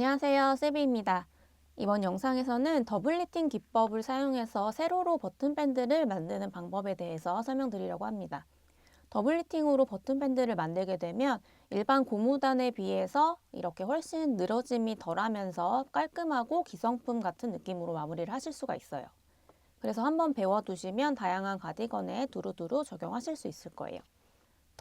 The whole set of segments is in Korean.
안녕하세요, 세비입니다. 이번 영상에서는 더블리팅 기법을 사용해서 세로로 버튼 밴드를 만드는 방법에 대해서 설명드리려고 합니다. 더블리팅으로 버튼 밴드를 만들게 되면 일반 고무단에 비해서 이렇게 훨씬 늘어짐이 덜하면서 깔끔하고 기성품 같은 느낌으로 마무리를 하실 수가 있어요. 그래서 한번 배워두시면 다양한 가디건에 두루두루 적용하실 수 있을 거예요.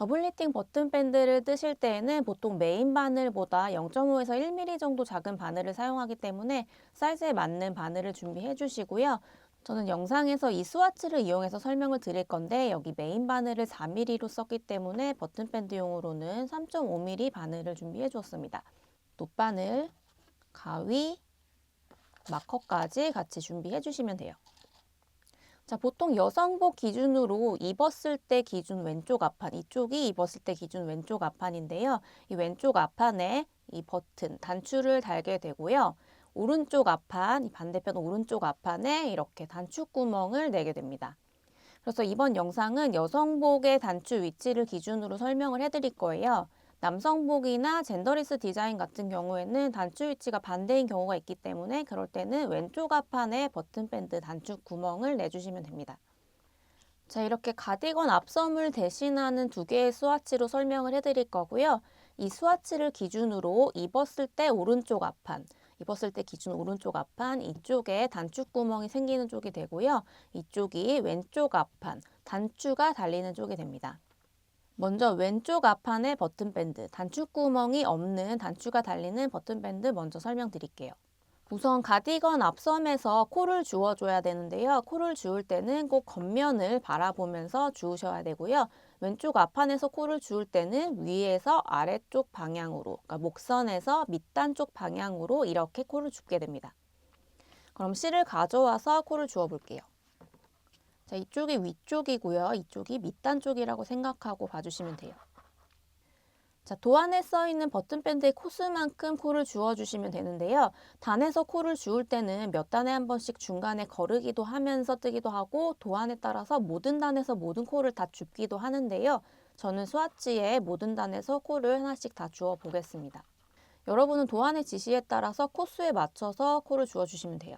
더블리팅 버튼 밴드를 뜨실 때에는 보통 메인 바늘보다 0.5에서 1mm 정도 작은 바늘을 사용하기 때문에 사이즈에 맞는 바늘을 준비해 주시고요. 저는 영상에서 이 스와치를 이용해서 설명을 드릴 건데 여기 메인 바늘을 4mm로 썼기 때문에 버튼 밴드용으로는 3.5mm 바늘을 준비해 주었습니다. 돗바늘, 가위, 마커까지 같이 준비해 주시면 돼요. 자, 보통 여성복 기준으로 입었을 때 기준 왼쪽 앞판, 이쪽이 입었을 때 기준 왼쪽 앞판인데요. 이 왼쪽 앞판에 이 버튼, 단추를 달게 되고요. 오른쪽 앞판, 이 반대편 오른쪽 앞판에 이렇게 단추구멍을 내게 됩니다. 그래서 이번 영상은 여성복의 단추 위치를 기준으로 설명을 해드릴 거예요. 남성복이나 젠더리스 디자인 같은 경우에는 단추 위치가 반대인 경우가 있기 때문에 그럴 때는 왼쪽 앞판에 버튼 밴드 단추 구멍을 내주시면 됩니다. 자, 이렇게 가디건 앞섬을 대신하는 두 개의 스와치로 설명을 해드릴 거고요. 이 스와치를 기준으로 입었을 때 오른쪽 앞판, 입었을 때 기준 오른쪽 앞판, 이쪽에 단추구멍이 생기는 쪽이 되고요. 이쪽이 왼쪽 앞판, 단추가 달리는 쪽이 됩니다. 먼저 왼쪽 앞판의 버튼밴드, 단추구멍이 없는 단추가 달리는 버튼밴드 먼저 설명드릴게요. 우선 가디건 앞섬에서 코를 주워줘야 되는데요. 코를 주울 때는 꼭 겉면을 바라보면서 주우셔야 되고요. 왼쪽 앞판에서 코를 주울 때는 위에서 아래쪽 방향으로, 그러니까 목선에서 밑단 쪽 방향으로 이렇게 코를 줍게 됩니다. 그럼 실을 가져와서 코를 주워 볼게요. 자, 이쪽이 위쪽이고요. 이쪽이 밑단 쪽이라고 생각하고 봐주시면 돼요. 자, 도안에 써있는 버튼밴드의 코수만큼 코를 주워주시면 되는데요. 단에서 코를 주울 때는 몇 단에 한 번씩 중간에 거르기도 하면서 뜨기도 하고 도안에 따라서 모든 단에서 모든 코를 다 줍기도 하는데요. 저는 스와치에 모든 단에서 코를 하나씩 다 주워 보겠습니다. 여러분은 도안의 지시에 따라서 코수에 맞춰서 코를 주워주시면 돼요.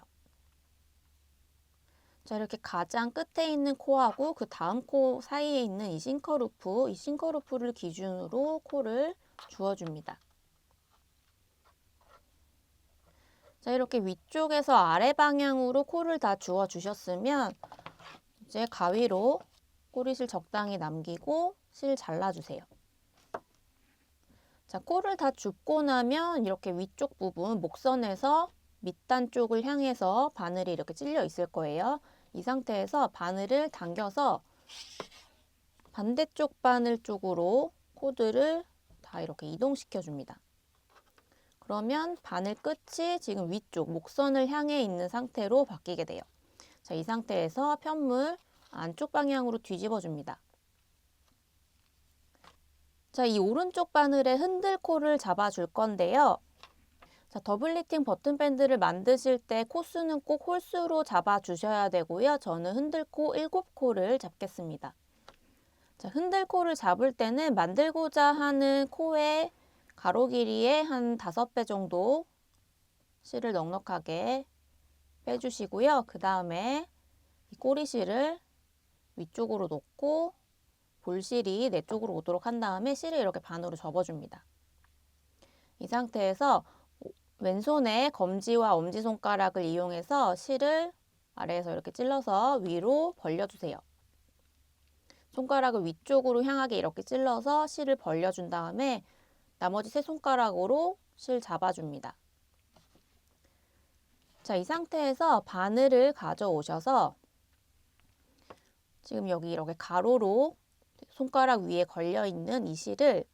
자, 이렇게 가장 끝에 있는 코하고 그 다음 코 사이에 있는 이 싱커루프를 기준으로 코를 주워줍니다. 자, 이렇게 위쪽에서 아래 방향으로 코를 다 주워주셨으면 이제 가위로 꼬리실 적당히 남기고 실 잘라주세요. 자, 코를 다 줍고 나면 이렇게 위쪽 부분 목선에서 밑단 쪽을 향해서 바늘이 이렇게 찔려 있을 거예요. 이 상태에서 바늘을 당겨서 반대쪽 바늘 쪽으로 코드를 다 이렇게 이동시켜 줍니다. 그러면 바늘 끝이 지금 위쪽 목선을 향해 있는 상태로 바뀌게 돼요. 자, 이 상태에서 편물 안쪽 방향으로 뒤집어 줍니다. 자, 이 오른쪽 바늘에 흔들코를 잡아줄 건데요. 자, 더블리팅 버튼밴드를 만드실 때 코수는 꼭 홀수로 잡아주셔야 되고요. 저는 흔들코 7코를 잡겠습니다. 자, 흔들코를 잡을 때는 만들고자 하는 코의 가로 길이의 한 5배 정도 실을 넉넉하게 빼주시고요. 그 다음에 이 꼬리실을 위쪽으로 놓고 볼실이 내 쪽으로 오도록 한 다음에 실을 이렇게 반으로 접어줍니다. 이 상태에서 왼손에 검지와 엄지손가락을 이용해서 실을 아래에서 이렇게 찔러서 위로 벌려주세요. 손가락을 위쪽으로 향하게 이렇게 찔러서 실을 벌려준 다음에 나머지 세 손가락으로 실 잡아줍니다. 자, 이 상태에서 바늘을 가져오셔서 지금 여기 이렇게 가로로 손가락 위에 걸려있는 이 실을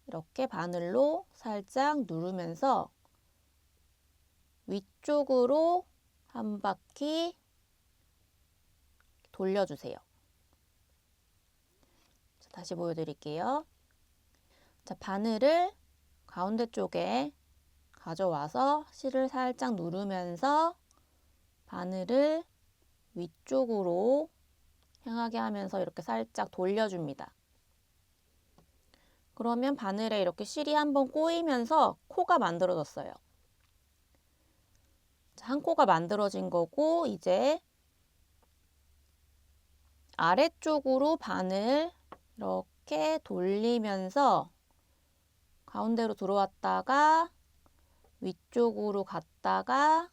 이렇게 바늘로 살짝 누르면서 위쪽으로 한 바퀴 돌려주세요. 자, 다시 보여드릴게요. 자, 바늘을 가운데 쪽에 가져와서 실을 살짝 누르면서 바늘을 위쪽으로 향하게 하면서 이렇게 살짝 돌려줍니다. 그러면 바늘에 이렇게 실이 한번 꼬이면서 코가 만들어졌어요. 자, 한 코가 만들어진 거고 이제 아래쪽으로 바늘 이렇게 돌리면서 가운데로 들어왔다가 위쪽으로 갔다가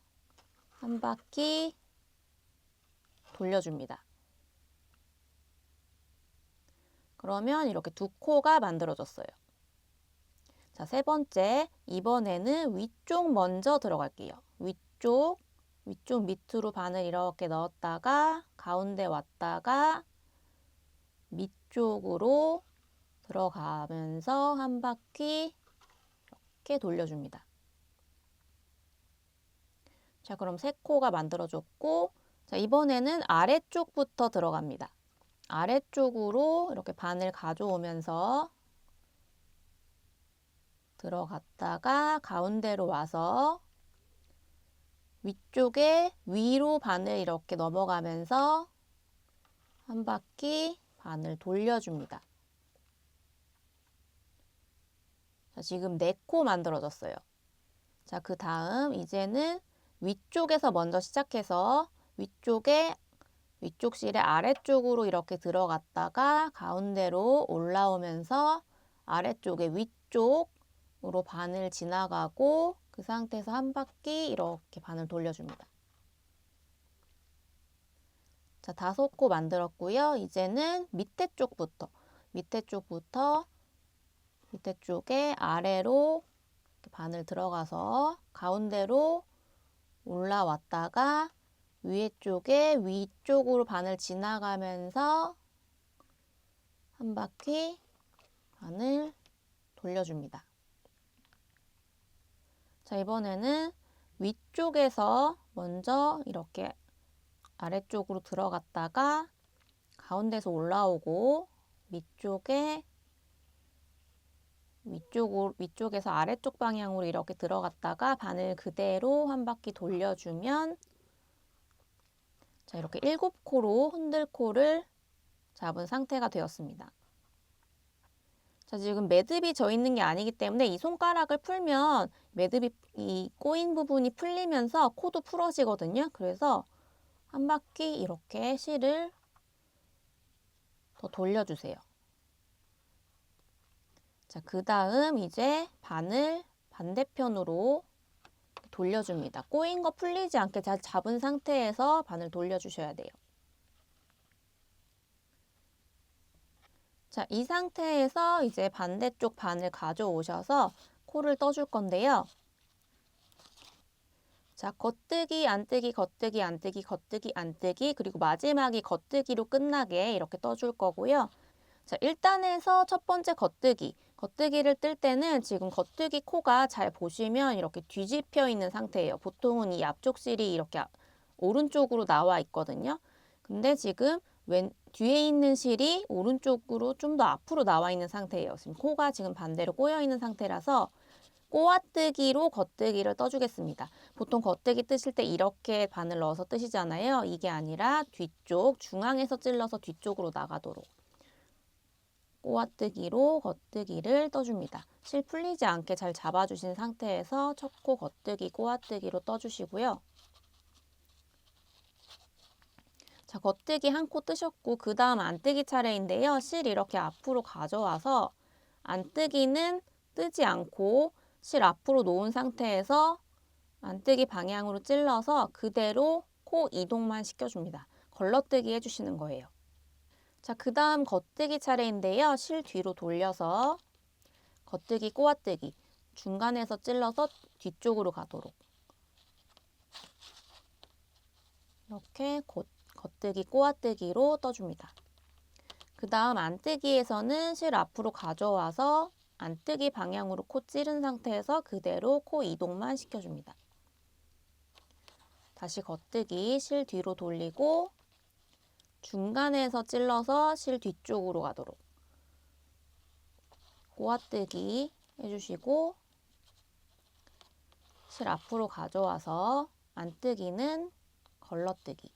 한 바퀴 돌려줍니다. 그러면 이렇게 두 코가 만들어졌어요. 자, 세 번째, 이번에는 위쪽 먼저 들어갈게요. 위쪽 밑으로 바늘 이렇게 넣었다가 가운데 왔다가 밑쪽으로 들어가면서 한 바퀴 이렇게 돌려줍니다. 자, 그럼 세 코가 만들어졌고, 자, 이번에는 아래쪽부터 들어갑니다. 아래쪽으로 이렇게 바늘 가져오면서 들어갔다가 가운데로 와서 위쪽에 위로 바늘 이렇게 넘어가면서 한 바퀴 바늘 돌려줍니다. 자, 지금 4코 만들어졌어요. 자, 그 다음 이제는 위쪽에서 먼저 시작해서 위쪽 실의 아래쪽으로 이렇게 들어갔다가 가운데로 올라오면서 아래쪽에 위쪽으로 바늘 지나가고 그 상태에서 한 바퀴 이렇게 바늘 돌려줍니다. 자, 5코 만들었고요. 이제는 밑에 쪽에 아래로 이렇게 바늘 들어가서 가운데로 올라왔다가 위에 쪽에 위쪽으로 바늘 지나가면서 한 바퀴 바늘 돌려줍니다. 자, 이번에는 위쪽에서 먼저 이렇게 아래쪽으로 들어갔다가 가운데서 올라오고 위쪽에서 아래쪽 방향으로 이렇게 들어갔다가 바늘 그대로 한 바퀴 돌려주면 자, 이렇게 7코로 흔들코를 잡은 상태가 되었습니다. 자, 지금 매듭이 져 있는 게 아니기 때문에 이 손가락을 풀면 매듭이 이 꼬인 부분이 풀리면서 코도 풀어지거든요. 그래서 한 바퀴 이렇게 실을 더 돌려주세요. 자, 그 다음 이제 바늘 반대편으로 돌려줍니다. 꼬인 거 풀리지 않게 잘 잡은 상태에서 바늘 돌려주셔야 돼요. 자, 이 상태에서 이제 반대쪽 바늘 가져오셔서 코를 떠줄 건데요. 자, 겉뜨기, 안뜨기, 겉뜨기, 안뜨기, 겉뜨기, 안뜨기, 그리고 마지막이 겉뜨기로 끝나게 이렇게 떠줄 거고요. 자, 1단에서 첫 번째 겉뜨기를 뜰 때는 지금 겉뜨기 코가 잘 보시면 이렇게 뒤집혀 있는 상태예요. 보통은 이 앞쪽 실이 이렇게 오른쪽으로 나와 있거든요. 근데 지금 뒤에 있는 실이 오른쪽으로 좀 더 앞으로 나와 있는 상태예요. 지금 코가 지금 반대로 꼬여 있는 상태라서 꼬아뜨기로 겉뜨기를 떠주겠습니다. 보통 겉뜨기 뜨실 때 이렇게 바늘 넣어서 뜨시잖아요. 이게 아니라 뒤쪽, 중앙에서 찔러서 뒤쪽으로 나가도록 꼬아뜨기로 겉뜨기를 떠줍니다. 실 풀리지 않게 잘 잡아주신 상태에서 첫 코 겉뜨기, 꼬아뜨기로 떠주시고요. 자, 겉뜨기 한 코 뜨셨고 그 다음 안뜨기 차례인데요. 실 이렇게 앞으로 가져와서 안뜨기는 뜨지 않고 실 앞으로 놓은 상태에서 안뜨기 방향으로 찔러서 그대로 코 이동만 시켜줍니다. 걸러뜨기 해주시는 거예요. 자, 그 다음 겉뜨기 차례인데요. 실 뒤로 돌려서 겉뜨기, 꼬아뜨기 중간에서 찔러서 뒤쪽으로 가도록 이렇게 겉뜨기, 꼬아뜨기로 떠줍니다. 그 다음 안뜨기에서는 실 앞으로 가져와서 안뜨기 방향으로 코 찌른 상태에서 그대로 코 이동만 시켜줍니다. 다시 겉뜨기, 실 뒤로 돌리고 중간에서 찔러서 실 뒤쪽으로 가도록 꼬아뜨기 해주시고 실 앞으로 가져와서 안뜨기는 걸러뜨기.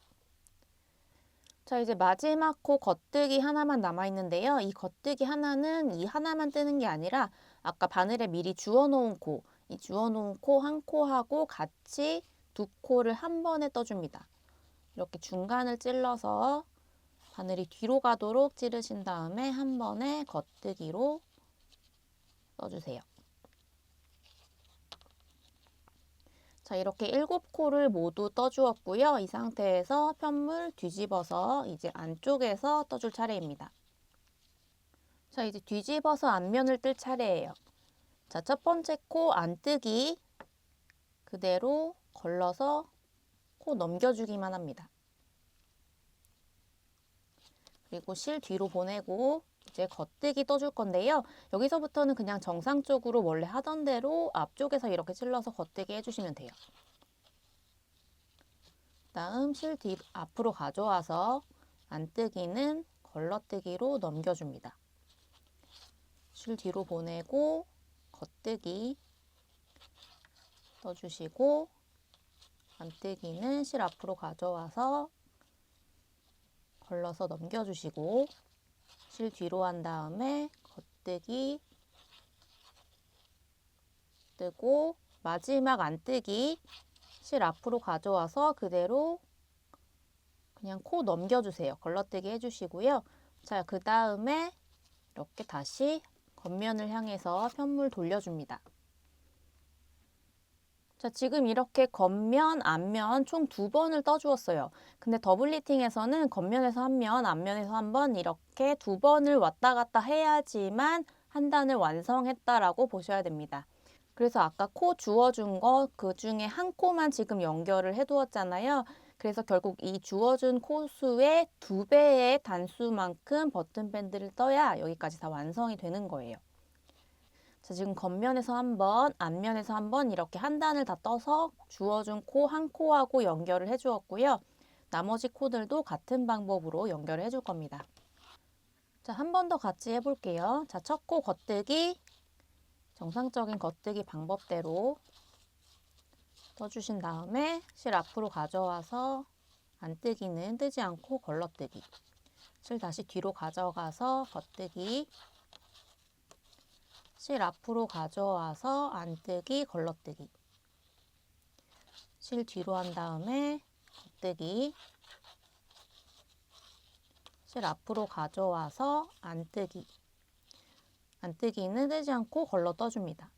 자, 이제 마지막 코 겉뜨기 하나만 남아있는데요. 이 겉뜨기 하나는 이 하나만 뜨는 게 아니라 아까 바늘에 미리 주워놓은 코, 이 주워놓은 코 한 코하고 같이 두 코를 한 번에 떠줍니다. 이렇게 중간을 찔러서 바늘이 뒤로 가도록 찌르신 다음에 한 번에 겉뜨기로 떠주세요. 자, 이렇게 7코를 모두 떠주었고요. 이 상태에서 편물 뒤집어서 이제 안쪽에서 떠줄 차례입니다. 자, 이제 뒤집어서 앞면을 뜰 차례예요. 자, 첫 번째 코 안뜨기 그대로 걸러서 코 넘겨주기만 합니다. 그리고 실 뒤로 보내고 이제 겉뜨기 떠줄 건데요. 여기서부터는 그냥 정상적으로 원래 하던 대로 앞쪽에서 이렇게 찔러서 겉뜨기 해주시면 돼요. 다음 실 뒤 앞으로 가져와서 안뜨기는 걸러뜨기로 넘겨줍니다. 실 뒤로 보내고 겉뜨기 떠주시고 안뜨기는 실 앞으로 가져와서 걸러서 넘겨주시고 실 뒤로 한 다음에 겉뜨기 뜨고 마지막 안뜨기 실 앞으로 가져와서 그대로 그냥 코 넘겨주세요. 걸러뜨기 해주시고요. 자, 그 다음에 이렇게 다시 겉면을 향해서 편물 돌려줍니다. 자, 지금 이렇게 겉면, 앞면 총 2번을 떠주었어요. 근데 더블 리팅에서는 겉면에서 한 면, 앞면에서 한 번 이렇게 2번을 왔다 갔다 해야지만 한 단을 완성했다라고 보셔야 됩니다. 그래서 아까 코 주워준 거 그 중에 한 코만 지금 연결을 해두었잖아요. 그래서 결국 이 주워준 코수의 2배의 단수만큼 버튼밴드를 떠야 여기까지 다 완성이 되는 거예요. 자, 지금 겉면에서 한 번, 앞면에서 한 번 이렇게 한 단을 다 떠서 주워준 코 한 코하고 연결을 해주었고요. 나머지 코들도 같은 방법으로 연결을 해줄 겁니다. 자, 한 번 더 같이 해볼게요. 자, 첫 코 겉뜨기, 정상적인 겉뜨기 방법대로 떠주신 다음에 실 앞으로 가져와서 안뜨기는 뜨지 않고 걸러뜨기. 실 다시 뒤로 가져가서 겉뜨기. 실 앞으로 가져와서 안뜨기, 걸러뜨기. 실 뒤로 한 다음에 겉뜨기. 실 앞으로 가져와서 안뜨기. 안뜨기는 뜨지 않고 걸러 떠줍니다.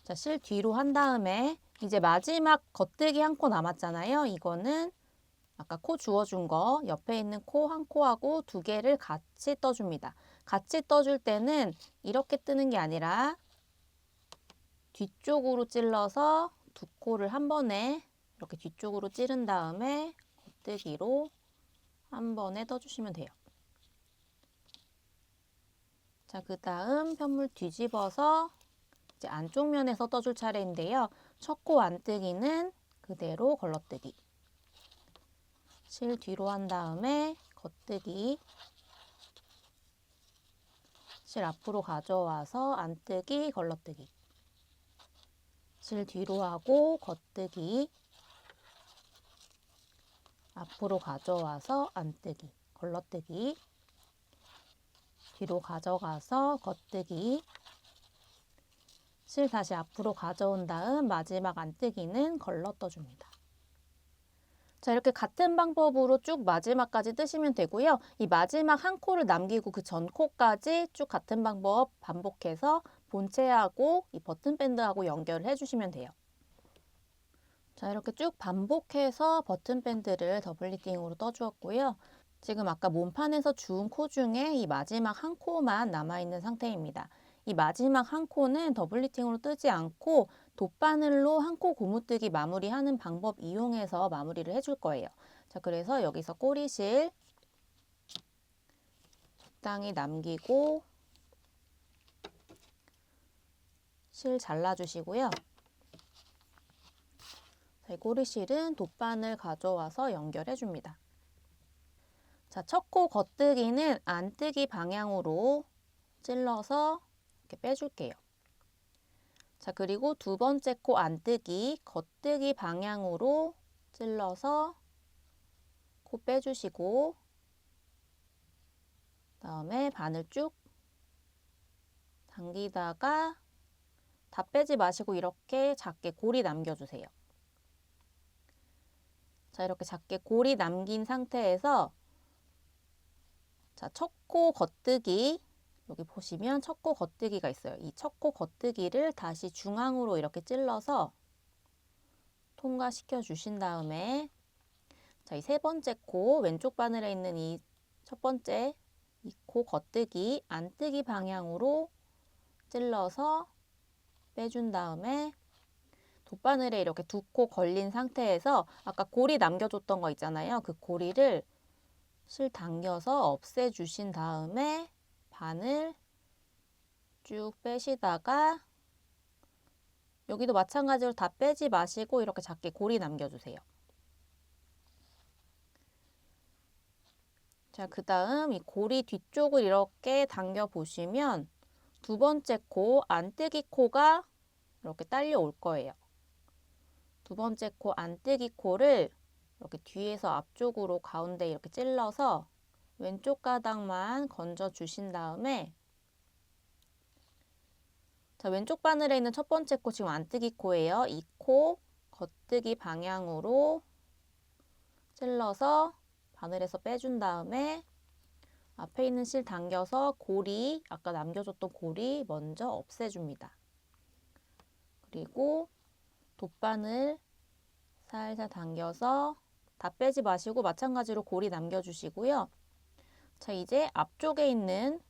자, 실 뒤로 한 다음에 이제 마지막 겉뜨기 한 코 남았잖아요. 이거는 아까 코 주워준 거 옆에 있는 코 한 코하고 2개를 같이 떠줍니다. 같이 떠줄 때는 이렇게 뜨는 게 아니라 뒤쪽으로 찔러서 2코를 한 번에 이렇게 뒤쪽으로 찌른 다음에 겉뜨기로 한 번에 떠주시면 돼요. 자, 그 다음 편물 뒤집어서 이제 안쪽 면에서 떠줄 차례인데요. 첫 코 안뜨기는 그대로 걸러뜨기. 실 뒤로 한 다음에 겉뜨기. 실 앞으로 가져와서 안뜨기, 걸러뜨기. 실 뒤로 하고 겉뜨기. 앞으로 가져와서 안뜨기, 걸러뜨기. 뒤로 가져가서 겉뜨기. 실 다시 앞으로 가져온 다음 마지막 안뜨기는 걸러 떠줍니다. 자, 이렇게 같은 방법으로 쭉 마지막까지 뜨시면 되고요. 이 마지막 한 코를 남기고 그 전 코까지 쭉 같은 방법 반복해서 본체하고 이 버튼밴드하고 연결을 해주시면 돼요. 자, 이렇게 쭉 반복해서 버튼밴드를 더블 리팅으로 떠주었고요. 지금 아까 몸판에서 주운 코 중에 이 마지막 한 코만 남아있는 상태입니다. 이 마지막 한 코는 더블 리팅으로 뜨지 않고 돗바늘로 한 코 고무뜨기 마무리하는 방법 이용해서 마무리를 해줄 거예요. 자, 그래서 여기서 꼬리실 적당히 남기고 실 잘라주시고요. 자, 이 꼬리실은 돗바늘 가져와서 연결해 줍니다. 자, 첫 코 겉뜨기는 안뜨기 방향으로 찔러서 이렇게 빼줄게요. 자, 그리고 두 번째 코 안뜨기, 겉뜨기 방향으로 찔러서 코 빼주시고 그다음에 바늘 쭉 당기다가 다 빼지 마시고 이렇게 작게 고리 남겨주세요. 자, 이렇게 작게 고리 남긴 상태에서 자, 첫 코 겉뜨기 여기 보시면 첫 코 겉뜨기가 있어요. 이 첫 코 겉뜨기를 다시 중앙으로 이렇게 찔러서 통과시켜 주신 다음에 자, 이 세 번째 코 왼쪽 바늘에 있는 이 첫 번째 이 코 겉뜨기 안뜨기 방향으로 찔러서 빼준 다음에 돗바늘에 이렇게 두 코 걸린 상태에서 아까 고리 남겨줬던 거 있잖아요. 그 고리를 실 당겨서 없애주신 다음에 바늘 쭉 빼시다가 여기도 마찬가지로 다 빼지 마시고 이렇게 작게 고리 남겨주세요. 자, 그 다음 이 고리 뒤쪽을 이렇게 당겨 보시면 두 번째 코 안뜨기 코가 이렇게 딸려 올 거예요. 두 번째 코 안뜨기 코를 이렇게 뒤에서 앞쪽으로 가운데 이렇게 찔러서 왼쪽 가닥만 건져 주신 다음에 자, 왼쪽 바늘에 있는 첫 번째 코 지금 안뜨기 코예요. 이 코 겉뜨기 방향으로 찔러서 바늘에서 빼준 다음에 앞에 있는 실 당겨서 고리, 아까 남겨줬던 고리 먼저 없애줍니다. 그리고 돗바늘 살살 당겨서 다 빼지 마시고 마찬가지로 고리 남겨주시고요. 자, 이제 앞쪽에 있는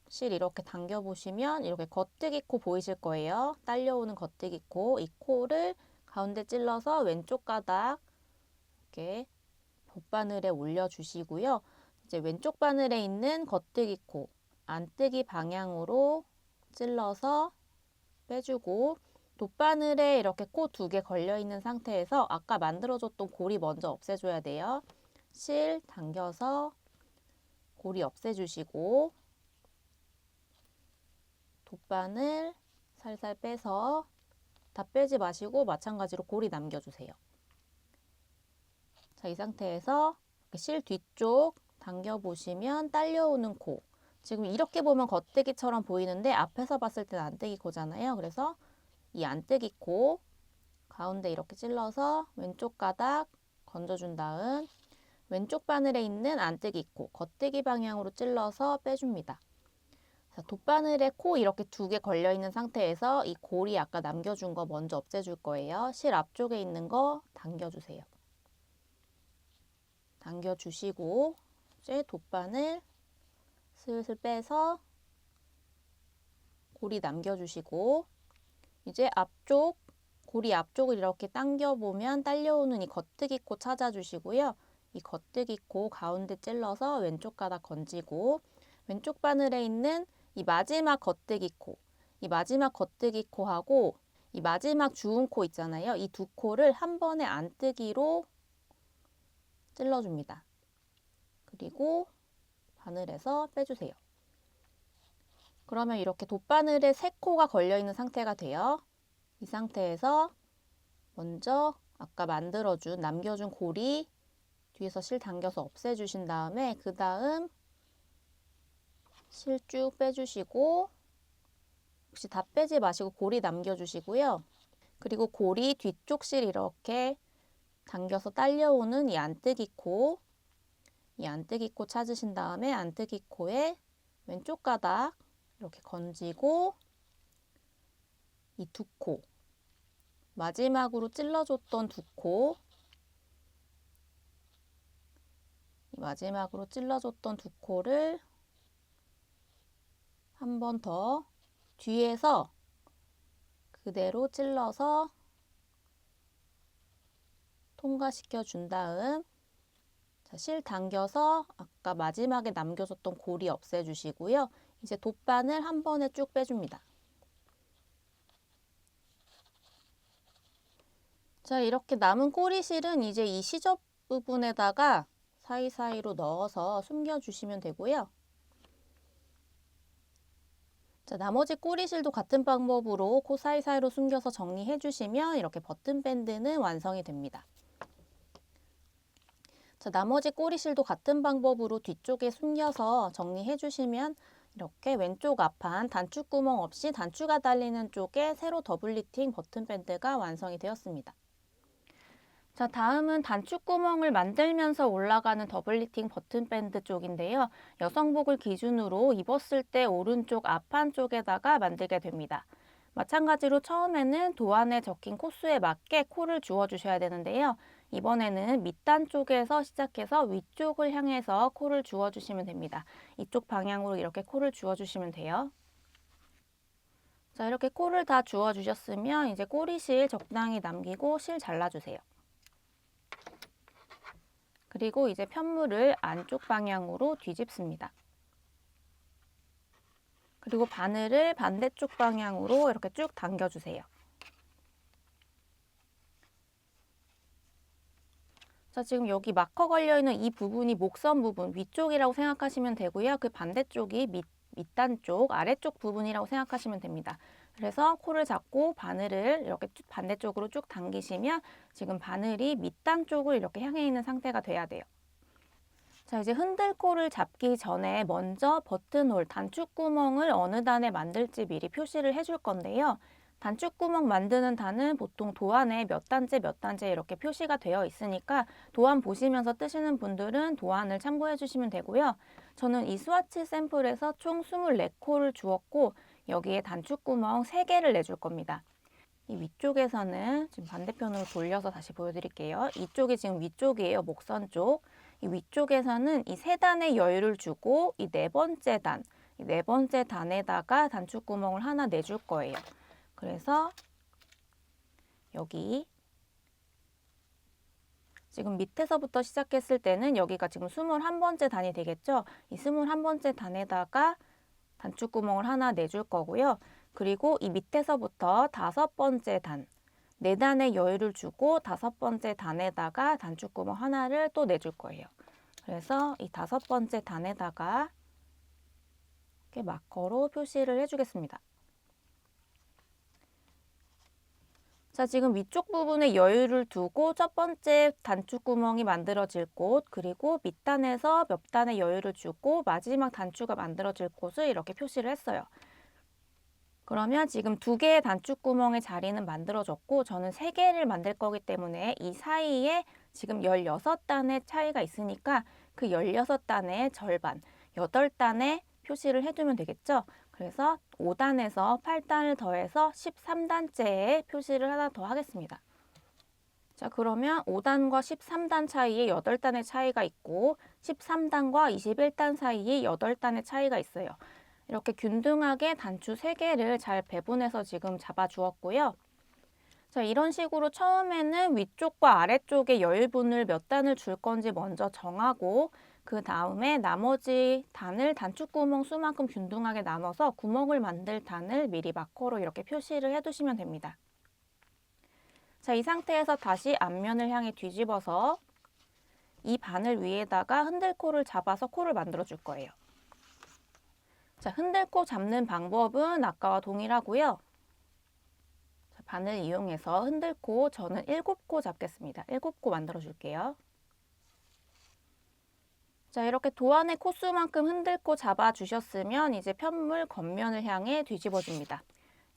실 이렇게 당겨보시면 이렇게 겉뜨기 코 보이실 거예요. 딸려오는 겉뜨기 코, 이 코를 가운데 찔러서 왼쪽 가닥 이렇게 돗바늘에 올려주시고요. 이제 왼쪽 바늘에 있는 겉뜨기 코, 안뜨기 방향으로 찔러서 빼주고 돗바늘에 이렇게 코 두 개 걸려 있는 상태에서 아까 만들어줬던 고리 먼저 없애줘야 돼요. 실 당겨서 고리 없애주시고 돗바늘 살살 빼서 다 빼지 마시고 마찬가지로 고리 남겨주세요. 자, 이 상태에서 이렇게 실 뒤쪽 당겨보시면 딸려오는 코. 지금 이렇게 보면 겉뜨기처럼 보이는데 앞에서 봤을 때는 안뜨기 코잖아요. 그래서 이 안뜨기 코 가운데 이렇게 찔러서 왼쪽 가닥 건져준 다음 왼쪽 바늘에 있는 안뜨기 코 겉뜨기 방향으로 찔러서 빼줍니다. 자, 돗바늘에 코 이렇게 두 개 걸려 있는 상태에서 이 고리 아까 남겨준 거 먼저 없애줄 거예요. 실 앞쪽에 있는 거 당겨주세요. 당겨주시고 이제 돗바늘 슬슬 빼서 고리 남겨주시고 이제 앞쪽 고리 앞쪽을 이렇게 당겨보면 딸려오는 이 겉뜨기 코 찾아주시고요. 이 겉뜨기 코 가운데 찔러서 왼쪽 가닥 건지고 왼쪽 바늘에 있는 이 마지막 겉뜨기 코, 이 마지막 겉뜨기 코하고 이 마지막 주운 코 있잖아요. 이 두 코를 한 번에 안뜨기로 찔러줍니다. 그리고 바늘에서 빼주세요. 그러면 이렇게 돗바늘에 세 코가 걸려 있는 상태가 돼요. 이 상태에서 먼저 아까 만들어준 남겨준 고리 뒤에서 실 당겨서 없애주신 다음에 그 다음 실 쭉 빼주시고 혹시 다 빼지 마시고 고리 남겨주시고요. 그리고 고리 뒤쪽 실 이렇게 당겨서 딸려오는 이 안뜨기 코, 이 안뜨기 코 찾으신 다음에 안뜨기 코에 왼쪽 가닥 이렇게 건지고 이 두 코, 마지막으로 찔러줬던 두 코, 마지막으로 찔러줬던 두 코를 한 번 더 뒤에서 그대로 찔러서 통과시켜 준 다음 자, 실 당겨서 아까 마지막에 남겨줬던 고리 없애주시고요. 이제 돗바늘 한 번에 쭉 빼줍니다. 자, 이렇게 남은 꼬리실은 이제 이 시접 부분에다가 사이사이로 넣어서 숨겨주시면 되고요. 자, 나머지 꼬리실도 같은 방법으로 코 사이사이로 숨겨서 정리해 주시면 이렇게 버튼 밴드는 완성이 됩니다. 자, 나머지 꼬리실도 같은 방법으로 뒤쪽에 숨겨서 정리해 주시면 이렇게 왼쪽 앞판 단축구멍 없이 단추가 달리는 쪽에 세로 더블 리팅 버튼 밴드가 완성이 되었습니다. 자, 다음은 단축구멍을 만들면서 올라가는 더블 리팅 버튼 밴드 쪽인데요. 여성복을 기준으로 입었을 때 오른쪽 앞판 쪽에다가 만들게 됩니다. 마찬가지로 처음에는 도안에 적힌 코수에 맞게 코를 주워 주셔야 되는데요. 이번에는 밑단 쪽에서 시작해서 위쪽을 향해서 코를 주워 주시면 됩니다. 이쪽 방향으로 이렇게 코를 주워 주시면 돼요. 자, 이렇게 코를 다 주워 주셨으면 이제 꼬리실 적당히 남기고 실 잘라주세요. 그리고 이제 편물을 안쪽 방향으로 뒤집습니다. 그리고 바늘을 반대쪽 방향으로 이렇게 쭉 당겨주세요. 자, 지금 여기 마커 걸려있는 이 부분이 목선 부분 위쪽이라고 생각하시면 되고요. 그 반대쪽이 밑단 쪽 아래쪽 부분이라고 생각하시면 됩니다. 그래서 코를 잡고 바늘을 이렇게 반대쪽으로 쭉 당기시면 지금 바늘이 밑단 쪽을 이렇게 향해 있는 상태가 돼야 돼요. 자, 이제 흔들코를 잡기 전에 먼저 버튼홀, 단축구멍을 어느 단에 만들지 미리 표시를 해줄 건데요. 단축구멍 만드는 단은 보통 도안에 몇 단째 이렇게 표시가 되어 있으니까 도안 보시면서 뜨시는 분들은 도안을 참고해 주시면 되고요. 저는 이 스와치 샘플에서 총 24코를 주었고 여기에 단축구멍 3개를 내줄 겁니다. 이 위쪽에서는 지금 반대편으로 돌려서 다시 보여드릴게요. 이쪽이 지금 위쪽이에요. 목선 쪽. 이 위쪽에서는 이 3단의 여유를 주고 이 4번째 단, 이 4번째 단에다가 단축구멍을 하나 내줄 거예요. 그래서 여기 지금 밑에서부터 시작했을 때는 여기가 지금 21번째 단이 되겠죠. 이 21번째 단에다가 단축구멍을 하나 내줄 거고요. 그리고 이 밑에서부터 5번째 단, 4단의 여유를 주고 5번째 단에다가 단축구멍 하나를 또 내줄 거예요. 그래서 이 5번째 단에다가 이렇게 마커로 표시를 해주겠습니다. 자, 지금 위쪽 부분에 여유를 두고 첫 번째 단축구멍이 만들어질 곳, 그리고 밑단에서 몇 단의 여유를 주고 마지막 단추가 만들어질 곳을 이렇게 표시를 했어요. 그러면 지금 2개의 단축구멍의 자리는 만들어졌고 저는 3개를 만들 거기 때문에 이 사이에 지금 16단의 차이가 있으니까 그 16단의 절반, 8단의 표시를 해두면 되겠죠. 그래서 5단에서 8단을 더해서 13단째의 표시를 하나 더 하겠습니다. 자, 그러면 5단과 13단 사이에 8단의 차이가 있고 13단과 21단 사이에 8단의 차이가 있어요. 이렇게 균등하게 단추 3개를 잘 배분해서 지금 잡아주었고요. 자, 이런 식으로 처음에는 위쪽과 아래쪽에 여유분을 몇 단을 줄 건지 먼저 정하고 그 다음에 나머지 단을 단축구멍 수만큼 균등하게 나눠서 구멍을 만들 단을 미리 마커로 이렇게 표시를 해두시면 됩니다. 자, 이 상태에서 다시 앞면을 향해 뒤집어서 이 바늘 위에다가 흔들코를 잡아서 코를 만들어 줄 거예요. 자, 흔들코 잡는 방법은 아까와 동일하고요. 자, 바늘 이용해서 흔들코 저는 7코 잡겠습니다. 7코 만들어 줄게요. 자, 이렇게 도안의 코수만큼 흔들코 잡아 주셨으면 이제 편물 겉면을 향해 뒤집어 줍니다.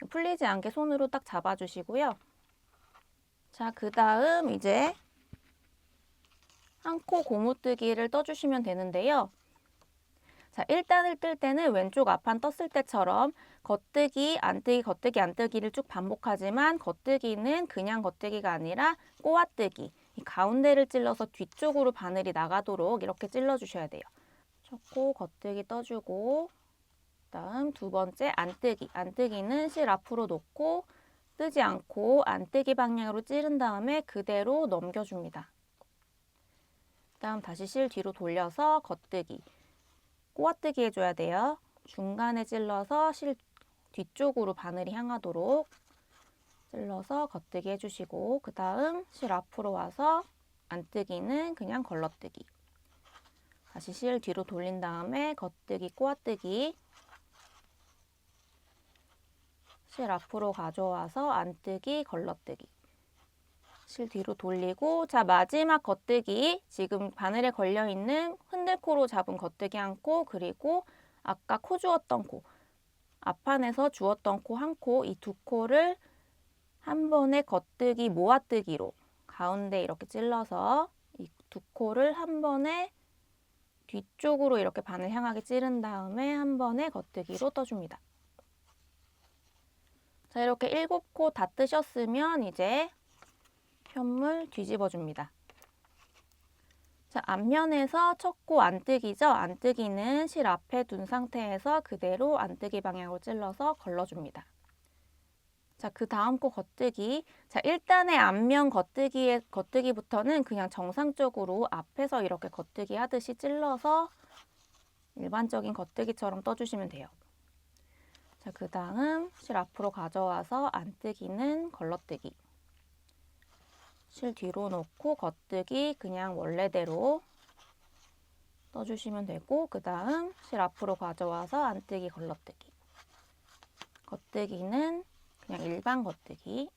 풀리지 않게 손으로 딱 잡아 주시고요. 자, 그 다음 이제 한 코 고무뜨기를 떠주시면 되는데요. 자, 1단을 뜰 때는 왼쪽 앞판 떴을 때처럼 겉뜨기, 안뜨기, 겉뜨기, 안뜨기를 쭉 반복하지만 겉뜨기는 그냥 겉뜨기가 아니라 꼬아뜨기, 이 가운데를 찔러서 뒤쪽으로 바늘이 나가도록 이렇게 찔러주셔야 돼요. 첫 코 겉뜨기 떠주고 그다음 2번째 안뜨기, 안뜨기는 실 앞으로 놓고 뜨지 않고 안뜨기 방향으로 찌른 다음에 그대로 넘겨줍니다. 그다음 다시 실 뒤로 돌려서 겉뜨기, 꼬아뜨기 해줘야 돼요. 중간에 찔러서 실 뒤쪽으로 바늘이 향하도록 찔러서 겉뜨기 해주시고 그 다음 실 앞으로 와서 안뜨기는 그냥 걸러뜨기. 다시 실 뒤로 돌린 다음에 겉뜨기, 꼬아뜨기. 실 앞으로 가져와서 안뜨기, 걸러뜨기. 실 뒤로 돌리고, 자, 마지막 겉뜨기, 지금 바늘에 걸려있는 흔들코로 잡은 겉뜨기 한 코, 그리고 아까 코 주었던 코, 앞판에서 주었던 코 한 코, 이 두 코를 한 번에 겉뜨기 모아뜨기로 가운데 이렇게 찔러서 이 두 코를 한 번에 뒤쪽으로 이렇게 바늘 향하게 찌른 다음에 한 번에 겉뜨기로 떠줍니다. 자, 이렇게 7코 다 뜨셨으면 이제 편물 뒤집어 줍니다. 자, 앞면에서 첫 코 안뜨기죠. 안뜨기는 실 앞에 둔 상태에서 그대로 안뜨기 방향으로 찔러서 걸러줍니다. 자, 그 다음 코 겉뜨기. 자, 일단의 앞면 겉뜨기부터는 그냥 정상적으로 앞에서 이렇게 겉뜨기 하듯이 찔러서 일반적인 겉뜨기처럼 떠주시면 돼요. 자, 그 다음 실 앞으로 가져와서 안뜨기는 걸러뜨기. 실 뒤로 놓고 겉뜨기 그냥 원래대로 떠주시면 되고, 그 다음 실 앞으로 가져와서 안뜨기 걸러뜨기. 겉뜨기는 그냥 일반 겉뜨기.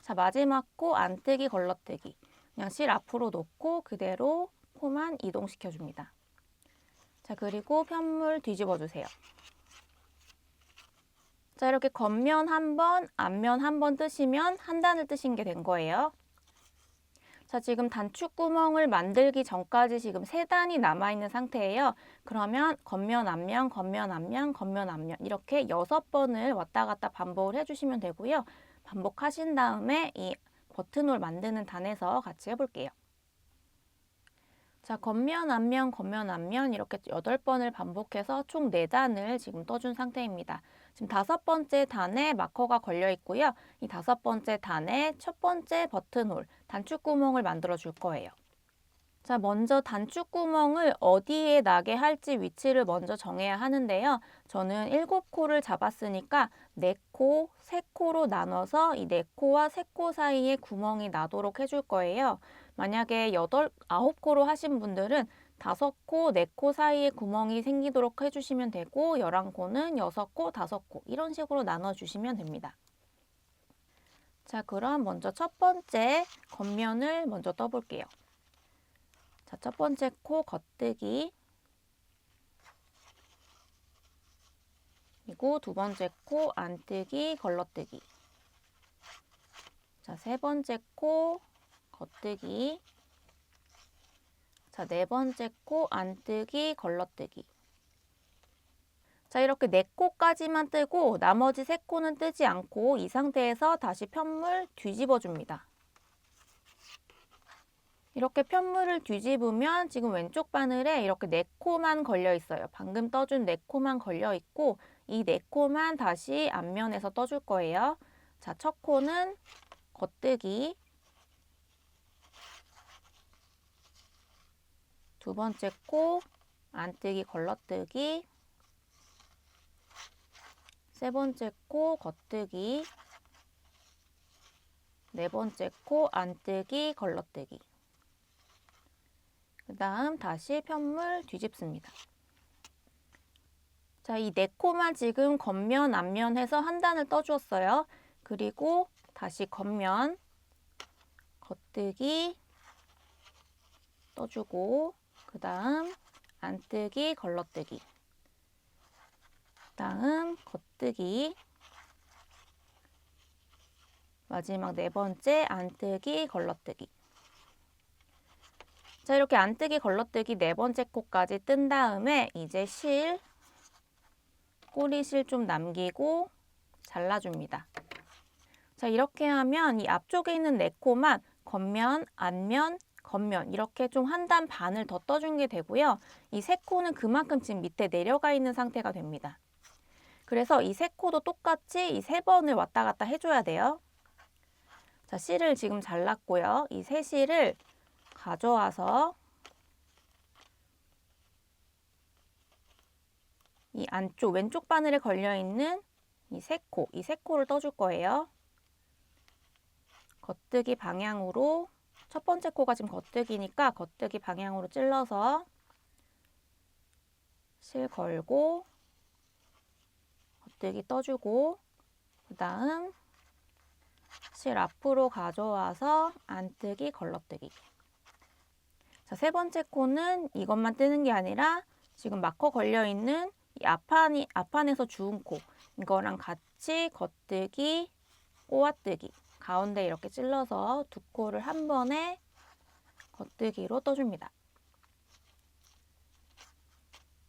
자, 마지막 코 안뜨기 걸러뜨기. 그냥 실 앞으로 놓고 그대로 코만 이동시켜 줍니다. 자, 그리고 편물 뒤집어 주세요. 자, 이렇게 겉면 한 번, 앞면 한 번 뜨시면 한 단을 뜨신 게 된 거예요. 자, 지금 단축구멍을 만들기 전까지 지금 3단이 남아있는 상태예요. 그러면 겉면, 앞면, 겉면, 앞면, 겉면, 앞면 이렇게 6번을 왔다 갔다 반복을 해주시면 되고요. 반복하신 다음에 이 버튼홀 만드는 단에서 같이 해볼게요. 자, 겉면, 앞면, 겉면, 앞면 이렇게 8번을 반복해서 총 4단을 지금 떠준 상태입니다. 지금 5번째 단에 마커가 걸려 있고요. 이 5번째 단에 첫 번째 버튼홀, 단축구멍을 만들어 줄 거예요. 자, 먼저 단축구멍을 어디에 나게 할지 위치를 먼저 정해야 하는데요. 저는 7코를 잡았으니까 4코, 3코로 나눠서 이 4코와 3코 사이에 구멍이 나도록 해줄 거예요. 만약에 9코로 하신 분들은 5코, 4코 사이에 구멍이 생기도록 해주시면 되고 11코는 6코, 5코 이런 식으로 나눠주시면 됩니다. 자, 그럼 먼저 첫 번째 겉면을 먼저 떠볼게요. 자, 첫 번째 코 겉뜨기, 그리고 두 번째 코 안뜨기, 걸러뜨기. 자, 세 번째 코 겉뜨기. 자, 네 번째 코 안뜨기, 걸러뜨기. 자, 이렇게 4코까지만 뜨고 나머지 3코는 뜨지 않고 이 상태에서 다시 편물 뒤집어 줍니다. 이렇게 편물을 뒤집으면 지금 왼쪽 바늘에 이렇게 4코만 걸려 있어요. 방금 떠준 4코만 걸려 있고 이 4코만 다시 앞면에서 떠줄 거예요. 자, 첫 코는 겉뜨기, 두 번째 코 안뜨기 걸러뜨기, 세 번째 코 겉뜨기, 네 번째 코 안뜨기 걸러뜨기. 그 다음 다시 편물 뒤집습니다. 자, 이 4코만 지금 겉면, 앞면 해서 한 단을 떠주었어요. 그리고 다시 겉면, 겉뜨기 떠주고, 그 다음 안뜨기, 걸러뜨기. 다음 겉뜨기, 마지막 4번째 안뜨기, 걸러뜨기. 자, 이렇게 안뜨기, 걸러뜨기 4번째 코까지 뜬 다음에 이제 꼬리실 좀 남기고 잘라줍니다. 자, 이렇게 하면 이 앞쪽에 있는 4코만 겉면, 앞면, 겉면 이렇게 좀 한 단 반을 더 떠준 게 되고요. 이 3코는 그만큼 지금 밑에 내려가 있는 상태가 됩니다. 그래서 이 3코도 똑같이 이 3번을 왔다 갔다 해줘야 돼요. 자, 실을 지금 잘랐고요. 이 새 실을 가져와서 이 안쪽 왼쪽 바늘에 걸려있는 이 3코, 이 3코를 떠줄 거예요. 겉뜨기 방향으로 첫 번째 코가 지금 겉뜨기니까 겉뜨기 방향으로 찔러서 실 걸고 겉뜨기 떠주고 그 다음 실 앞으로 가져와서 안뜨기, 걸러뜨기. 자, 세 번째 코는 이것만 뜨는 게 아니라 지금 마커 걸려있는 이 앞판에서 주운 코, 이거랑 같이 겉뜨기, 꼬아뜨기, 가운데 이렇게 찔러서 두 코를 한 번에 겉뜨기로 떠줍니다.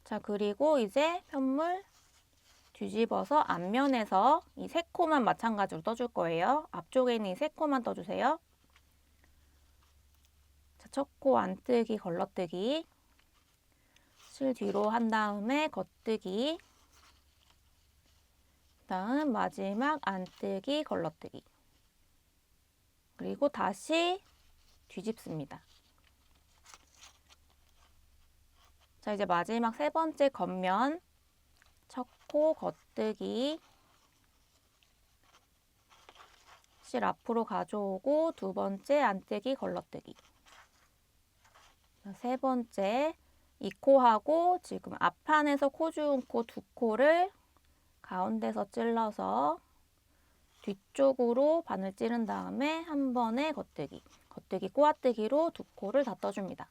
자, 그리고 이제 편물 뒤집어서 앞면에서 이 세 코만 마찬가지로 떠줄 거예요. 앞쪽에 있는 이 세 코만 떠주세요. 자, 첫 코 안뜨기, 걸러뜨기, 실 뒤로 한 다음에 겉뜨기, 다음 마지막 안뜨기, 걸러뜨기, 그리고 다시 뒤집습니다. 자, 이제 마지막 세 번째 겉면, 첫 코 겉뜨기, 실 앞으로 가져오고 두 번째 안뜨기, 걸러뜨기. 자, 세 번째 이 코하고 지금 앞판에서 코 주운 코 두 코를 가운데서 찔러서 뒤쪽으로 바늘 찌른 다음에 한 번에 겉뜨기, 겉뜨기, 꼬아뜨기로 두 코를 다 떠줍니다.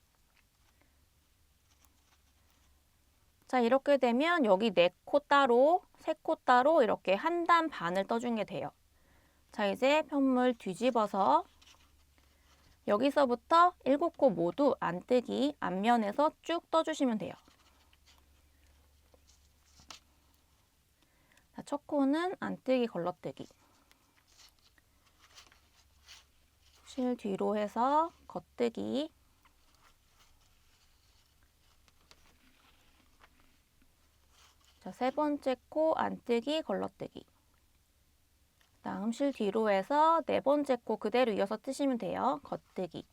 자, 이렇게 되면 여기 네 코 따로, 세 코 따로 이렇게 한 단 반을 떠준 게 돼요. 자, 이제 편물 뒤집어서 여기서부터 7코 모두 안뜨기 앞면에서 쭉 떠주시면 돼요. 자, 첫 코는 안뜨기, 걸러뜨기. 실 뒤로 해서 겉뜨기, 자, 세 번째 코 안뜨기, 걸러뜨기. 다음 실 뒤로 해서 네 번째 코 그대로 이어서 뜨시면 돼요. 겉뜨기.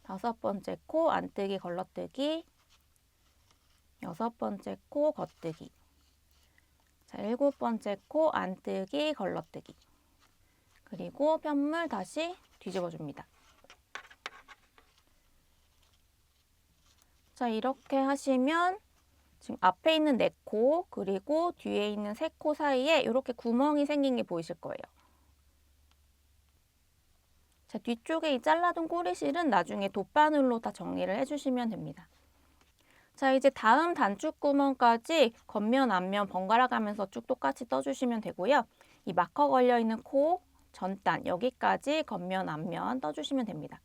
다섯 번째 코 안뜨기, 걸러뜨기. 여섯 번째 코 겉뜨기. 자, 일곱 번째 코 안뜨기, 걸러뜨기. 그리고 편물 다시 뒤집어 줍니다. 자, 이렇게 하시면 지금 앞에 있는 네 코 그리고 뒤에 있는 세 코 사이에 이렇게 구멍이 생긴 게 보이실 거예요. 자, 뒤쪽에 이 잘라둔 꼬리실은 나중에 돗바늘로 다 정리를 해주시면 됩니다. 자, 이제 다음 단축구멍까지 겉면, 앞면 번갈아 가면서 쭉 똑같이 떠주시면 되고요. 이 마커 걸려있는 코 전단 여기까지 겉면, 앞면 떠주시면 됩니다.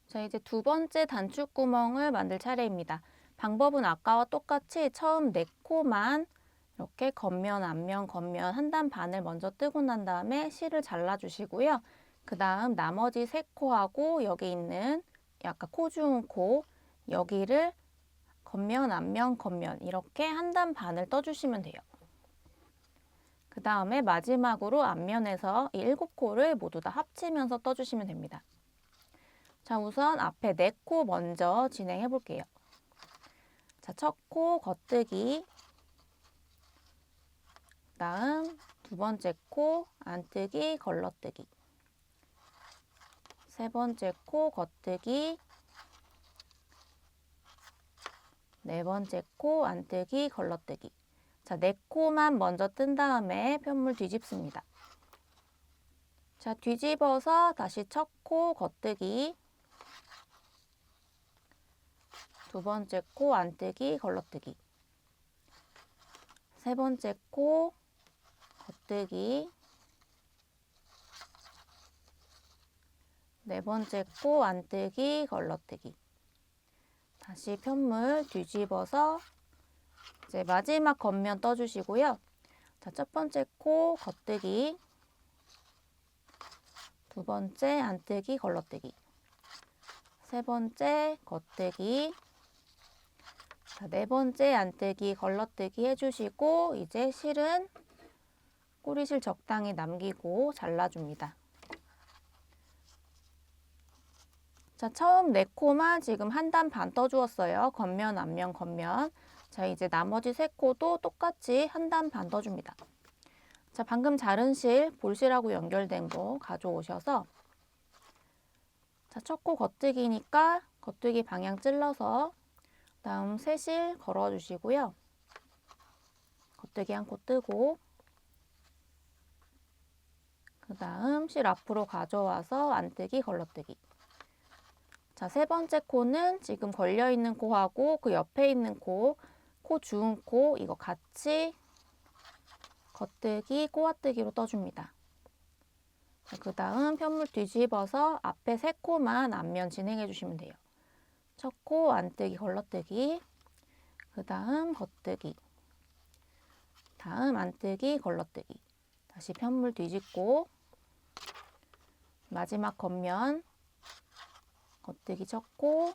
자, 이제 두 번째 단축구멍을 만들 차례입니다. 방법은 아까와 똑같이 처음 네 코만 이렇게 겉면, 앞면, 겉면 한 단 반을 먼저 뜨고 난 다음에 실을 잘라주시고요. 그 다음 나머지 세 코하고 여기 있는 약간 코 주운 코 여기를 겉면, 앞면, 겉면 이렇게 한 단 반을 떠주시면 돼요. 그 다음에 마지막으로 앞면에서 이 7코를 모두 다 합치면서 떠주시면 됩니다. 자, 우선 앞에 네 코 먼저 진행해 볼게요. 자, 첫 코 겉뜨기, 다음 두 번째 코 안뜨기, 걸러뜨기, 세 번째 코 겉뜨기, 네 번째 코 안뜨기, 걸러뜨기. 자, 네 코만 먼저 뜬 다음에 편물 뒤집습니다. 자, 뒤집어서 다시 첫 코 겉뜨기, 두 번째 코 안뜨기, 걸러뜨기, 세 번째 코 겉뜨기, 네 번째 코 안뜨기, 걸러뜨기. 다시 편물 뒤집어서 이제 마지막 겉면 떠주시고요. 자, 첫 번째 코 겉뜨기, 두 번째 안뜨기, 걸러뜨기, 세 번째 겉뜨기, 자, 네 번째 안뜨기, 걸러뜨기 해주시고 이제 실은 꼬리실 적당히 남기고 잘라줍니다. 자, 처음 네 코만 지금 한 단 반 떠주었어요. 겉면, 앞면, 겉면. 자, 이제 나머지 세 코도 똑같이 한 단 반 떠줍니다. 자, 방금 자른 실, 볼실하고 연결된 거 가져오셔서 자, 첫 코 겉뜨기니까 겉뜨기 방향 찔러서 다음 세 실 걸어주시고요. 겉뜨기 한 코 뜨고 그 다음 실 앞으로 가져와서 안뜨기, 걸러뜨기. 자, 세 번째 코는 지금 걸려있는 코하고 그 옆에 있는 코, 코 주운 코 이거 같이 겉뜨기, 꼬아뜨기로 떠줍니다. 그 다음 편물 뒤집어서 앞에 세 코만 앞면 진행해 주시면 돼요. 첫 코 안뜨기, 걸러뜨기, 그 다음 겉뜨기, 다음 안뜨기, 걸러뜨기. 다시 편물 뒤집고 마지막 겉면 겉뜨기 첫 코,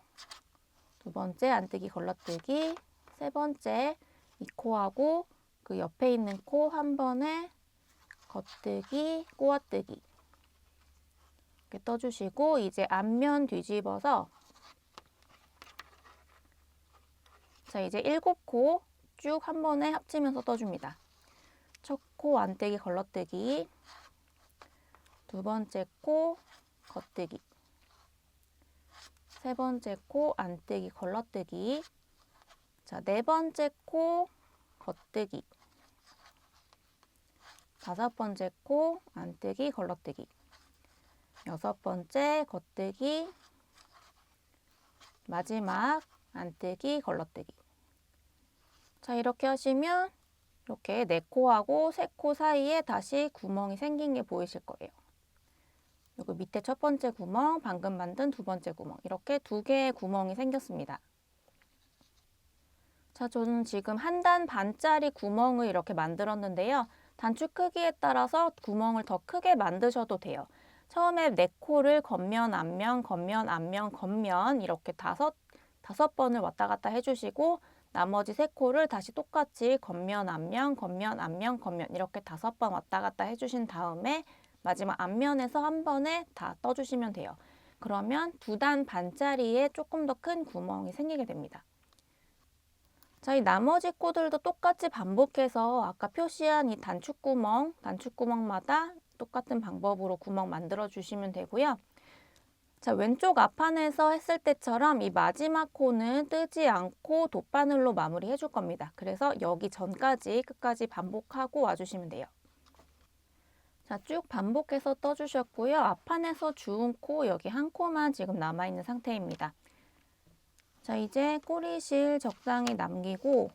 두 번째 안뜨기, 걸러뜨기, 세 번째 이 코하고 그 옆에 있는 코 한 번에 겉뜨기, 꼬아뜨기 이렇게 떠주시고 이제 앞면 뒤집어서 자 이제 7코 쭉 한 번에 합치면서 떠줍니다. 첫 코 안뜨기, 걸러뜨기, 두 번째 코 겉뜨기, 세 번째 코 안뜨기, 걸러뜨기, 자 네 번째 코 겉뜨기, 다섯 번째 코 안뜨기, 걸러뜨기, 여섯 번째 겉뜨기, 마지막 안뜨기, 걸러뜨기. 자 이렇게 하시면 이렇게 네 코하고 세 코 사이에 다시 구멍이 생긴 게 보이실 거예요. 여기 밑에 첫 번째 구멍, 방금 만든 두 번째 구멍 이렇게 두 개의 구멍이 생겼습니다. 자 저는 지금 한 단 반짜리 구멍을 이렇게 만들었는데요. 단추 크기에 따라서 구멍을 더 크게 만드셔도 돼요. 처음에 네 코를 겉면, 앞면, 겉면, 앞면, 겉면 이렇게 다섯 번을 왔다 갔다 해주시고 나머지 세 코를 다시 똑같이 겉면, 앞면, 겉면, 앞면, 겉면 이렇게 5번 왔다 갔다 해주신 다음에 마지막 앞면에서 한 번에 다 떠주시면 돼요. 그러면 두 단 반짜리에 조금 더 큰 구멍이 생기게 됩니다. 자, 이 나머지 코들도 똑같이 반복해서 아까 표시한 이 단축구멍마다 똑같은 방법으로 구멍 만들어 주시면 되고요. 자, 왼쪽 앞판에서 했을 때처럼 이 마지막 코는 뜨지 않고 돗바늘로 마무리 해줄 겁니다. 그래서 여기 전까지 끝까지 반복하고 와주시면 돼요. 자, 쭉 반복해서 떠주셨고요. 앞판에서 주운 코 여기 한 코만 지금 남아있는 상태입니다. 자, 이제 꼬리실 적당히 남기고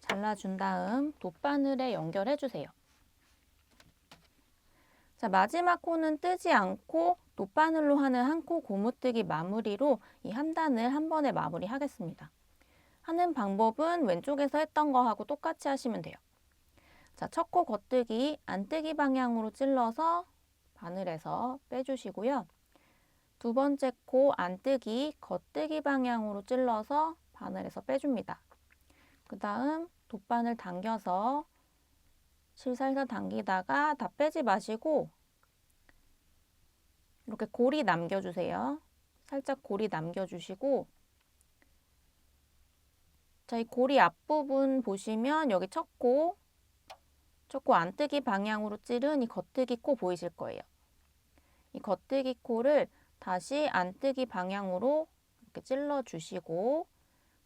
잘라준 다음 돗바늘에 연결해 주세요. 자, 마지막 코는 뜨지 않고 돗바늘로 하는 한 코 고무뜨기 마무리로 이 한 단을 한 번에 마무리 하겠습니다. 하는 방법은 왼쪽에서 했던 거하고 똑같이 하시면 돼요. 자, 첫 코 겉뜨기, 안뜨기 방향으로 찔러서 바늘에서 빼주시고요. 두 번째 코 안뜨기, 겉뜨기 방향으로 찔러서 바늘에서 빼줍니다. 그 다음 돗바늘 당겨서 실 살살 당기다가 다 빼지 마시고 이렇게 고리 남겨주세요. 살짝 고리 남겨주시고 자, 이 고리 앞부분 보시면 여기 첫 코 안뜨기 방향으로 찌른 이 겉뜨기 코 보이실 거예요. 이 겉뜨기 코를 다시 안뜨기 방향으로 이렇게 찔러주시고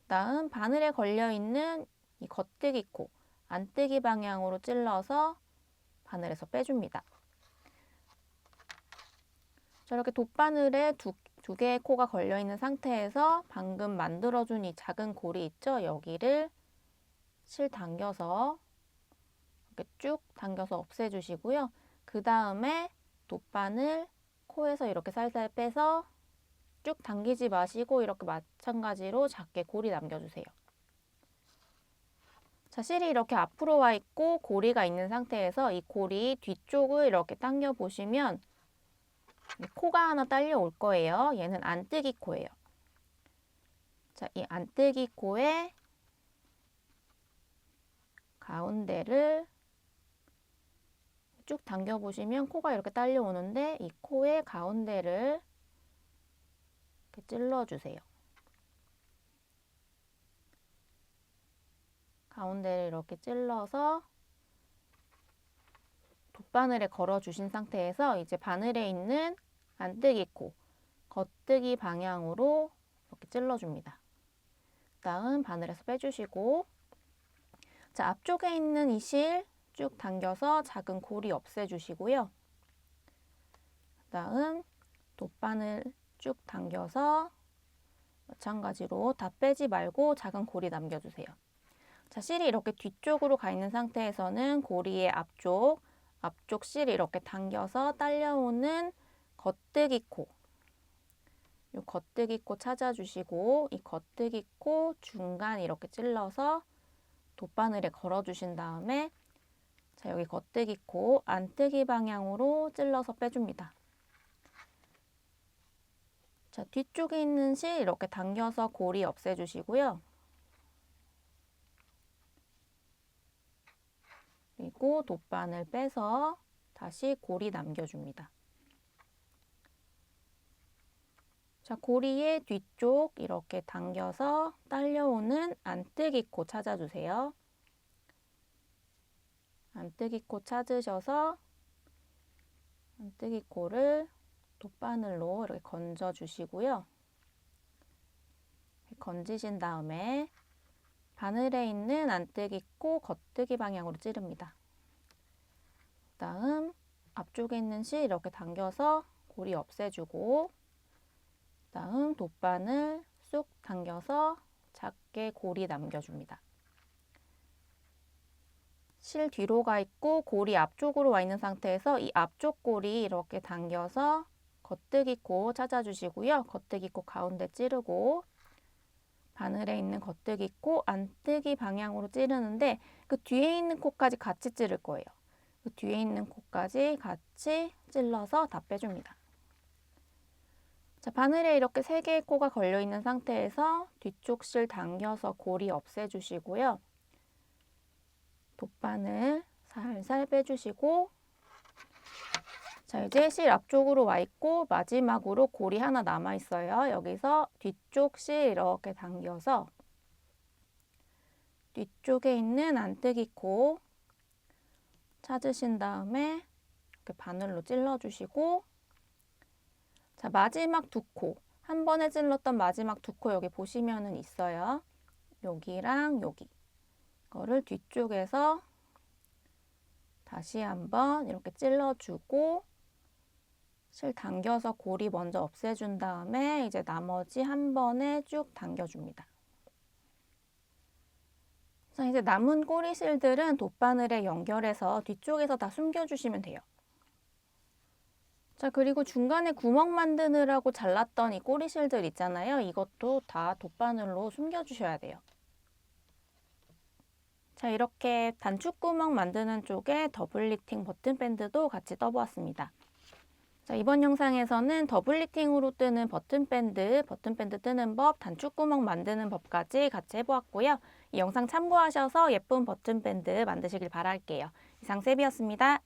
다음 바늘에 걸려있는 이 겉뜨기 코 안뜨기 방향으로 찔러서 바늘에서 빼줍니다. 저렇게 돗바늘에 두 개의 코가 걸려있는 상태에서 방금 만들어준 이 작은 고리 있죠? 여기를 실 당겨서 이렇게 쭉 당겨서 없애주시고요. 그 다음에 돗바늘 코에서 이렇게 살살 빼서 쭉 당기지 마시고 이렇게 마찬가지로 작게 고리 남겨주세요. 자, 실이 이렇게 앞으로 와 있고 고리가 있는 상태에서 이 고리 뒤쪽을 이렇게 당겨 보시면 코가 하나 딸려 올 거예요. 얘는 안뜨기 코예요. 자, 이 안뜨기 코의 가운데를 쭉 당겨 보시면 코가 이렇게 딸려 오는데 이 코의 가운데를 이렇게 찔러 주세요. 가운데를 이렇게 찔러서 돗바늘에 걸어 주신 상태에서 이제 바늘에 있는 안뜨기 코, 겉뜨기 방향으로 이렇게 찔러 줍니다. 다음 바늘에서 빼주시고 자, 앞쪽에 있는 이 실 쭉 당겨서 작은 고리 없애주시고요. 그다음 돗바늘 쭉 당겨서 마찬가지로 다 빼지 말고 작은 고리 남겨주세요. 자, 실이 이렇게 뒤쪽으로 가 있는 상태에서는 고리의 앞쪽 실이 이렇게 당겨서 딸려오는 겉뜨기 코, 이 겉뜨기 코 찾아주시고 이 겉뜨기 코 중간 이렇게 찔러서 돗바늘에 걸어주신 다음에 자, 여기 겉뜨기 코 안뜨기 방향으로 찔러서 빼줍니다. 자, 뒤쪽에 있는 실 이렇게 당겨서 고리 없애주시고요. 그리고 돗바늘 빼서 다시 고리 남겨줍니다. 자, 고리의 뒤쪽 이렇게 당겨서 딸려오는 안뜨기 코 찾아주세요. 안뜨기 코 찾으셔서 안뜨기 코를 돗바늘로 이렇게 건져 주시고요. 건지신 다음에 바늘에 있는 안뜨기 코 겉뜨기 방향으로 찌릅니다. 그다음 앞쪽에 있는 실 이렇게 당겨서 고리 없애주고 그다음 돗바늘 쑥 당겨서 작게 고리 남겨줍니다. 실 뒤로 가 있고 고리 앞쪽으로 와 있는 상태에서 이 앞쪽 고리 이렇게 당겨서 겉뜨기 코 찾아주시고요. 겉뜨기 코 가운데 찌르고 바늘에 있는 겉뜨기 코 안뜨기 방향으로 찌르는데 그 뒤에 있는 코까지 같이 찌를 거예요. 그 뒤에 있는 코까지 같이 찔러서 다 빼줍니다. 자, 바늘에 이렇게 3개의 코가 걸려 있는 상태에서 뒤쪽 실 당겨서 고리 없애주시고요. 돗바늘 살살 빼주시고 자, 이제 실 앞쪽으로 와 있고 마지막으로 고리 하나 남아 있어요. 여기서 뒤쪽 실 이렇게 당겨서 뒤쪽에 있는 안뜨기 코 찾으신 다음에 이렇게 바늘로 찔러주시고 자, 마지막 2코 한 번에 찔렀던 마지막 2코 여기 보시면은 있어요. 여기랑 여기 이거를 뒤쪽에서 다시 한번 이렇게 찔러주고 실 당겨서 고리 먼저 없애준 다음에 이제 나머지 한 번에 쭉 당겨줍니다. 자, 이제 남은 꼬리 실들은 돗바늘에 연결해서 뒤쪽에서 다 숨겨주시면 돼요. 자, 그리고 중간에 구멍 만드느라고 잘랐던 이 꼬리 실들 있잖아요. 이것도 다 돗바늘로 숨겨주셔야 돼요. 자, 이렇게 단축구멍 만드는 쪽에 더블 리팅 버튼 밴드도 같이 떠보았습니다. 자, 이번 영상에서는 더블 리팅으로 뜨는 버튼 밴드 뜨는 법, 단축구멍 만드는 법까지 같이 해보았고요. 이 영상 참고하셔서 예쁜 버튼 밴드 만드시길 바랄게요. 이상 세비였습니다.